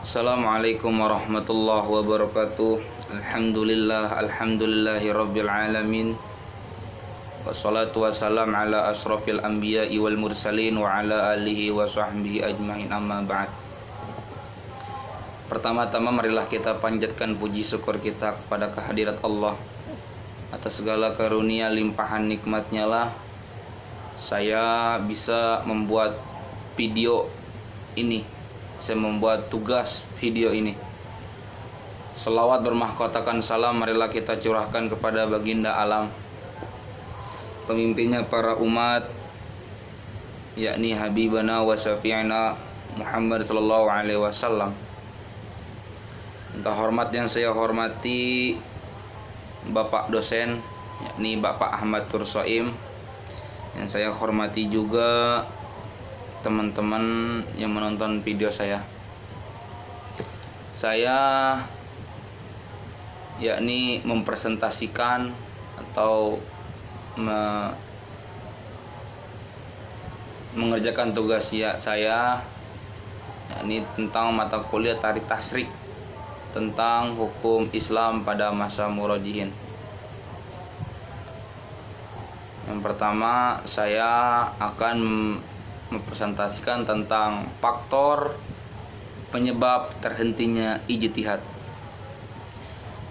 Assalamualaikum warahmatullahi wabarakatuh. Alhamdulillahi rabbil alamin. Wassalatu wassalam ala asrafil anbiya'i wal mursalin wa ala alihi wa sahbihi ajmain, amma ba'd. Pertama-tama marilah kita panjatkan puji syukur kita kepada kehadirat Allah. Atas segala karunia limpahan nikmatnya lah saya bisa membuat video ini, saya membuat tugas video ini. Selawat bermahkotakan salam marilah kita curahkan kepada baginda alam, pemimpinnya para umat, yakni Habibana wa Syafi'ina Muhammad sallallahu alaihi wasallam. Entah hormat yang saya hormati Bapak dosen, yakni Bapak Ahmad Tursoim. Yang saya hormati juga teman-teman yang menonton video saya. Saya yakni mempresentasikan atau mengerjakan tugas saya, yakni tentang mata kuliah Tarikh Tasyrik, tentang hukum Islam pada masa murajihin. Yang pertama, saya akan mempresentasikan tentang faktor penyebab terhentinya ijtihad.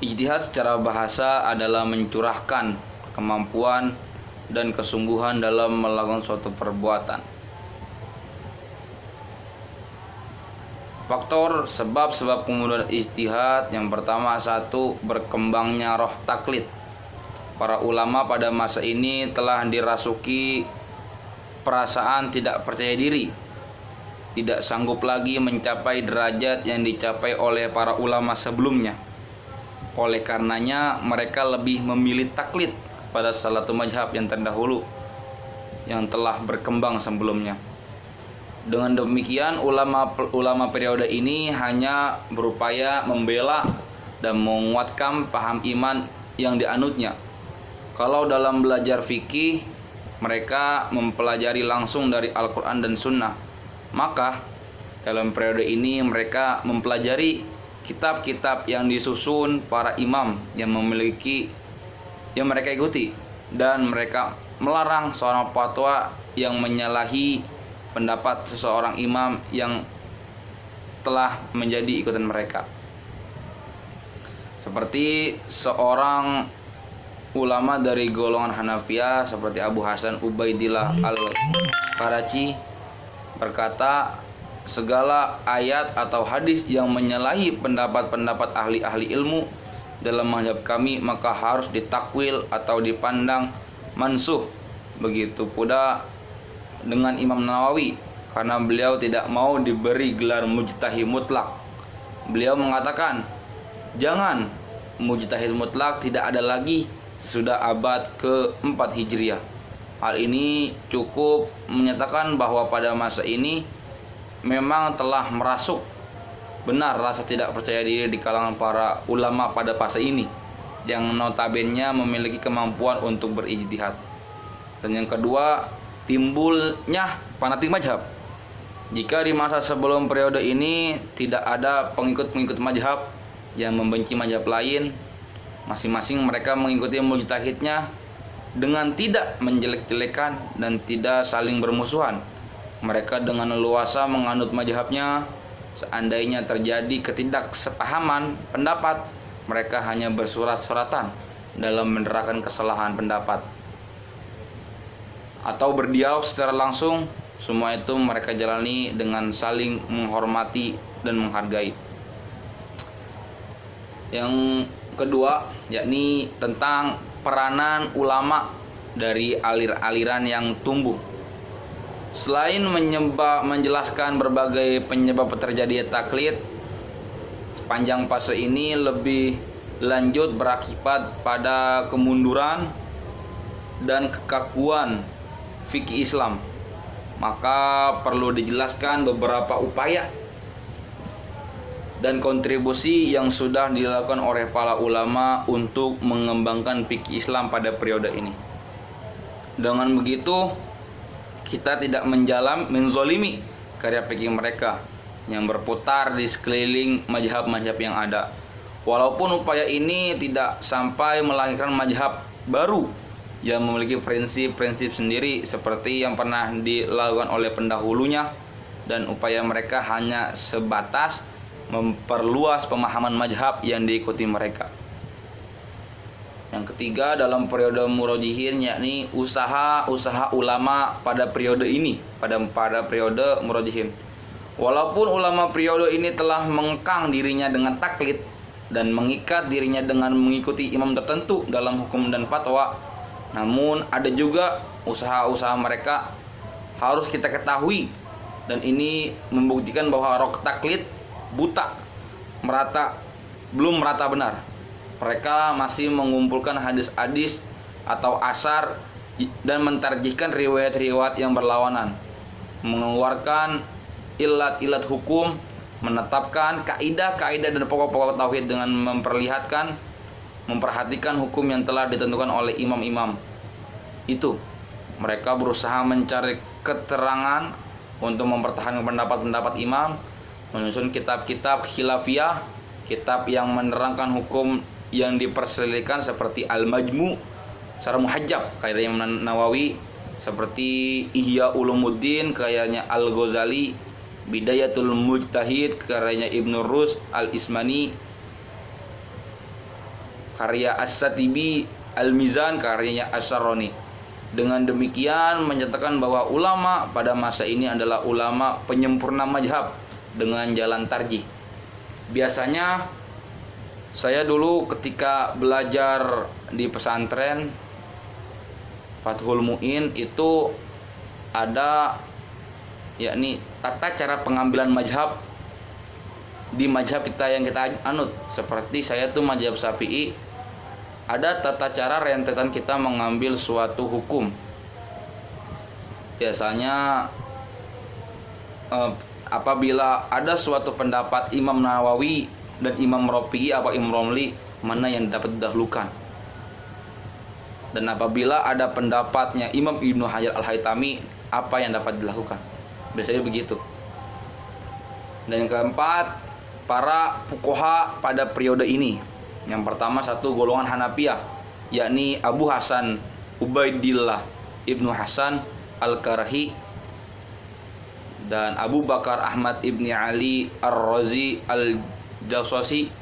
Ijtihad secara bahasa adalah mencurahkan kemampuan dan kesungguhan dalam melakukan suatu perbuatan. Faktor sebab-sebab kemunduran ijtihad, yang pertama, satu, berkembangnya roh taklid. Para ulama pada masa ini telah dirasuki perasaan tidak percaya diri, tidak sanggup lagi mencapai derajat yang dicapai oleh para ulama sebelumnya. Oleh karenanya mereka lebih memilih taklid pada salah satu mazhab yang terdahulu yang telah berkembang sebelumnya. Dengan demikian ulama periode ini hanya berupaya membela dan menguatkan paham iman yang dianutnya. Kalau dalam belajar fikih mereka mempelajari langsung dari Al-Quran dan Sunnah, maka dalam periode ini mereka mempelajari kitab-kitab yang disusun para imam yang mereka ikuti, dan mereka melarang seorang fatwa yang menyalahi pendapat seseorang imam yang telah menjadi ikutan mereka. Seperti seorang ulama dari golongan Hanafiyah seperti Abu Hasan Ubaidillah Al-Qarachi berkata, segala ayat atau hadis yang menyalahi pendapat-pendapat ahli-ahli ilmu dalam mazhab kami maka harus ditakwil atau dipandang mansuh. Begitu pula dengan Imam Nawawi, karena beliau tidak mau diberi gelar mujtahid mutlak. Beliau mengatakan, jangan, mujtahid mutlak tidak ada lagi sudah abad ke-4 Hijriah. Hal ini cukup menyatakan bahwa pada masa ini memang telah merasuk benar rasa tidak percaya diri di kalangan para ulama pada fase ini, yang notabene memiliki kemampuan untuk berijtihad. Dan yang kedua, timbulnya fanatik mazhab. Jika di masa sebelum periode ini tidak ada pengikut-pengikut mazhab yang membenci mazhab lain, masing-masing mereka mengikuti mujtahidnya dengan tidak menjelek-jelekan dan tidak saling bermusuhan. Mereka dengan leluasa menganut mazhabnya. Seandainya terjadi ketidaksepahaman pendapat, mereka hanya bersurat-suratan dalam menerangkan kesalahan pendapat atau berdialog secara langsung. Semua itu mereka jalani dengan saling menghormati dan menghargai. Yang kedua, yakni tentang peranan ulama dari aliran yang tumbuh. Selain menjelaskan berbagai penyebab terjadinya taklid, sepanjang fase ini lebih lanjut berakibat pada kemunduran dan kekakuan fikih Islam. Maka perlu dijelaskan beberapa upaya dan kontribusi yang sudah dilakukan oleh para ulama untuk mengembangkan fikih Islam pada periode ini. Dengan begitu, kita tidak menzalimi karya fikih mereka, yang berputar di sekeliling mazhab-mazhab yang ada. Walaupun upaya ini tidak sampai melahirkan mazhab baru yang memiliki prinsip-prinsip sendiri seperti yang pernah dilakukan oleh pendahulunya, dan upaya mereka hanya sebatas memperluas pemahaman mazhab yang diikuti mereka. Yang ketiga dalam periode murajihin, yakni usaha-usaha ulama pada periode ini, pada periode murajihin. Walaupun ulama periode ini telah mengekang dirinya dengan taklid dan mengikat dirinya dengan mengikuti imam tertentu dalam hukum dan fatwa, namun ada juga usaha-usaha mereka harus kita ketahui, dan ini membuktikan bahwa rok taklid buta, belum merata benar. Mereka masih mengumpulkan hadis-hadis atau asar dan mentarjihkan riwayat-riwayat yang berlawanan, mengeluarkan ilat-ilat hukum, menetapkan kaidah-kaidah dan pokok-pokok tauhid dengan memperhatikan hukum yang telah ditentukan oleh imam-imam itu. Mereka berusaha mencari keterangan untuk mempertahankan pendapat-pendapat imam, menyusun kitab-kitab khilafiyah, kitab yang menerangkan hukum yang diperselisihkan seperti Al-Majmu', Syarah Muhajjab karyanya Imam Nawawi, seperti Ihya Ulumuddin karyanya Al-Ghazali, Bidayatul Mujtahid karyanya Ibnu Rus Al-Ismani, karya As-Satibi, Al-Mizan karyanya As-Saroni. Dengan demikian menyatakan bahwa ulama pada masa ini adalah ulama penyempurna mazhab dengan jalan tarjih. Biasanya saya dulu ketika belajar di pesantren Fathul Mu'in itu ada yakni tata cara pengambilan mazhab di mazhab kita yang kita anut. Seperti saya tuh mazhab Syafi'i, ada tata cara rentetan kita mengambil suatu hukum. Biasanya apabila ada suatu pendapat Imam Nawawi dan Imam Rafi'i atau Imam Romli, mana yang dapat didahulukan. Dan apabila ada pendapatnya Imam Ibnu Hajar Al-Haytami, apa yang dapat dilakukan. Biasanya begitu. Dan yang keempat, para fuqaha pada periode ini. Yang pertama, satu golongan Hanafiyah, yakni Abu Hasan Ubaidillah Ibnu Hasan Al-Karahi dan Abu Bakar Ahmad Ibni Ali Ar-Razi Al-Jaswasi,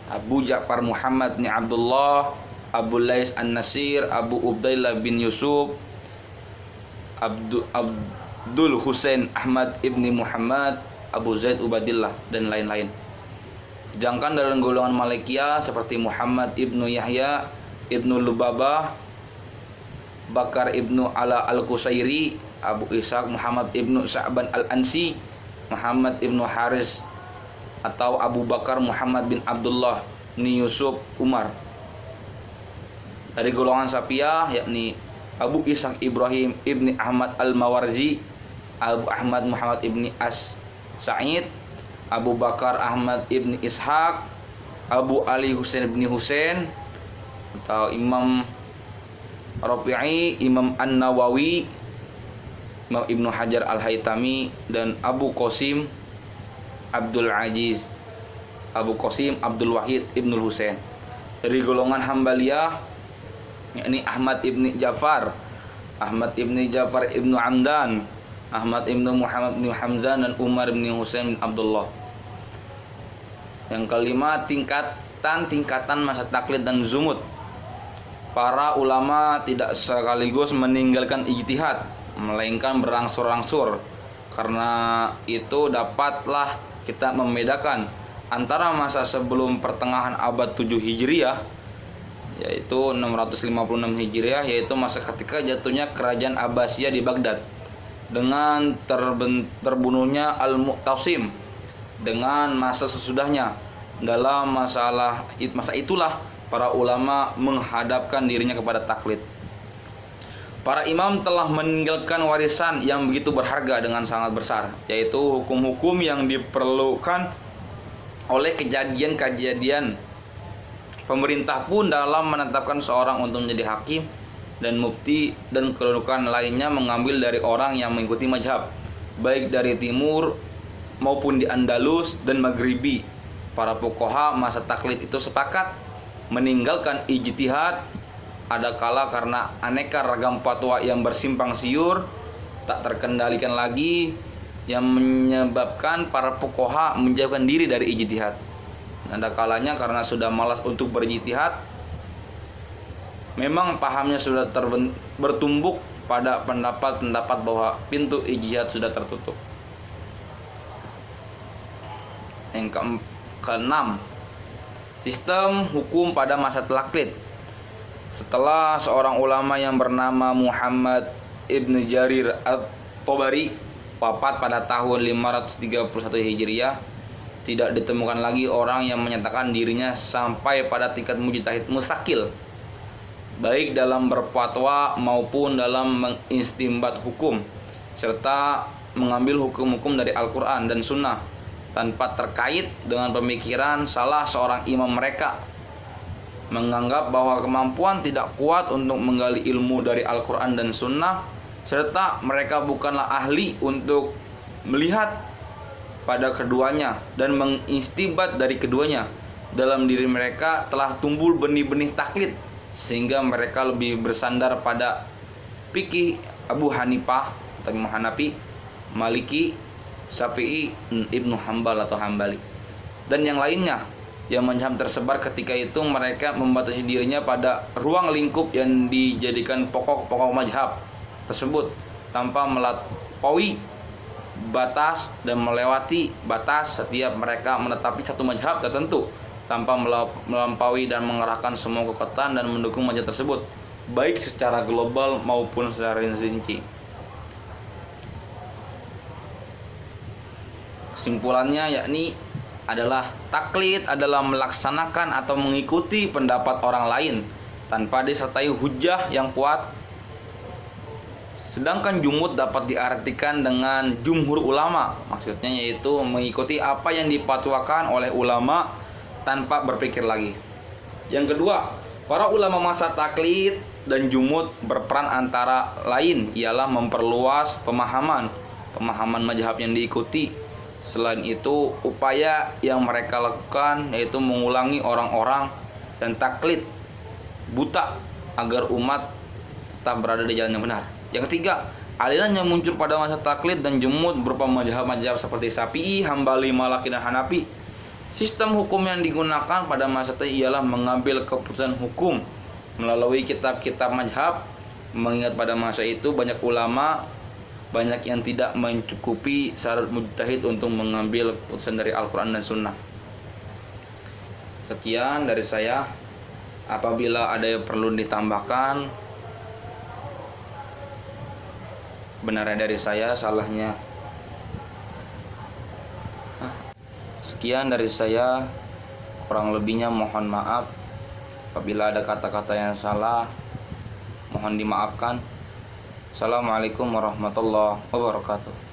Abu Ja'far Muhammad bin Abdullah, Abu Lais An-Nasir, Abu Ubdillah bin Yusuf, Abdul Husain Ahmad Ibni Muhammad, Abu Zaid Ubadillah, dan lain-lain. Sedangkan dalam golongan Malikiyah seperti Muhammad Ibnu Yahya, Ibnu Lubabah, Bakar Ibnu Ala Al-Qusairi, Abu Ishaq Muhammad Ibnu Sa'ban Al-Ansi, Muhammad Ibnu Haris atau Abu Bakar Muhammad bin Abdullah bin Yusuf Umar. Dari golongan Syafi'iyah yakni Abu Ishaq Ibrahim Ibni Ahmad Al-Mawarzi, Abu Ahmad Muhammad Ibni As-Sa'id, Abu Bakar Ahmad Ibni Ishaq, Abu Ali Husain Ibni Husain atau Imam Rafi'i, Imam An-Nawawi, Imam Ibnu Hajar Al-Haytami, dan Abu Qasim Abdul Aziz, Abu Qasim Abdul Wahid Ibnul Husain. Dari golongan Hambaliyah yakni Ahmad Ibni Ja'far, Ahmad Ibni Ja'far Ibnu Amdan, Ahmad Ibnu Muhammad bin Hamzah, dan Umar bin Husain bin Abdullah. Yang kelima, tingkatan masa taklid dan zumud. Para ulama tidak sekaligus meninggalkan ijtihad, melainkan berangsur-angsur. Karena itu dapatlah kita membedakan antara masa sebelum pertengahan abad 7 Hijriah, yaitu 656 Hijriah, yaitu masa ketika jatuhnya kerajaan Abbasiyah di Baghdad dengan terbunuhnya Al-Mu'tasim, dengan masa sesudahnya. Dalam masa itulah para ulama menghadapkan dirinya kepada taklid. Para imam telah meninggalkan warisan yang begitu berharga dengan sangat besar, yaitu hukum-hukum yang diperlukan oleh kejadian-kejadian. Pemerintah pun dalam menetapkan seorang untuk menjadi hakim dan mufti dan kedudukan lainnya mengambil dari orang yang mengikuti mazhab, baik dari timur maupun di Andalus dan Maghribi. Para fuqaha masa taklid itu sepakat meninggalkan ijtihad ada kala karena aneka ragam fatwa yang bersimpang siur tak terkendalikan lagi, yang menyebabkan para fuqaha menjauhkan diri dari ijtihad. Ada kalanya karena sudah malas untuk berijtihad, memang pahamnya sudah bertumbuk pada pendapat-pendapat bahwa pintu ijtihad sudah tertutup. Yang keenam, sistem hukum pada masa taklid. Setelah seorang ulama yang bernama Muhammad Ibn Jarir At-Tabari wafat pada tahun 531 Hijriah, tidak ditemukan lagi orang yang menyatakan dirinya sampai pada tingkat mujtahid mustakil, baik dalam berfatwa maupun dalam mengistimbat hukum, serta mengambil hukum-hukum dari Al-Quran dan Sunnah tanpa terkait dengan pemikiran salah seorang imam mereka, menganggap bahwa kemampuan tidak kuat untuk menggali ilmu dari Al-Quran dan Sunnah, serta mereka bukanlah ahli untuk melihat pada keduanya dan mengistibat dari keduanya. Dalam diri mereka telah tumbuh benih-benih taklid, sehingga mereka lebih bersandar pada fikih Abu Hanifah atau Imam Hanafi, Maliki, Syafi'i, Ibnu Hambal atau Hambali, dan yang lainnya. Yang mazhab tersebar ketika itu mereka membatasi dirinya pada ruang lingkup yang dijadikan pokok-pokok mazhab tersebut tanpa melampaui batas dan melewati batas. Setiap mereka menetapi satu mazhab tertentu tanpa melampaui dan mengerahkan semua kekuatan dan mendukung mazhab tersebut, baik secara global maupun secara rinci. Kesimpulannya yakni adalah taklid adalah melaksanakan atau mengikuti pendapat orang lain tanpa disertai hujah yang kuat. Sedangkan jumud dapat diartikan dengan jumhur ulama, maksudnya yaitu mengikuti apa yang dipatwakan oleh ulama tanpa berpikir lagi. Yang kedua, para ulama masa taklid dan jumud berperan antara lain ialah memperluas pemahaman mazhab yang diikuti. Selain itu, upaya yang mereka lakukan yaitu mengulangi orang-orang dan taklid buta agar umat tetap berada di jalan yang benar. Yang ketiga, aliran yang muncul pada masa taklid dan jumud berupa mazhab-mazhab seperti Syafi'i, Hambali, Maliki, dan Hanafi. Sistem hukum yang digunakan pada masa itu ialah mengambil keputusan hukum melalui kitab-kitab mazhab, mengingat pada masa itu banyak ulama yang tidak mencukupi syarat mujtahid untuk mengambil keputusan dari Al-Quran dan Sunnah. Sekian dari saya. Apabila ada yang perlu ditambahkan, benarnya dari saya, salahnya. Sekian dari saya, kurang lebihnya mohon maaf. Apabila ada kata-kata yang salah, mohon dimaafkan. Assalamualaikum warahmatullahi wabarakatuh.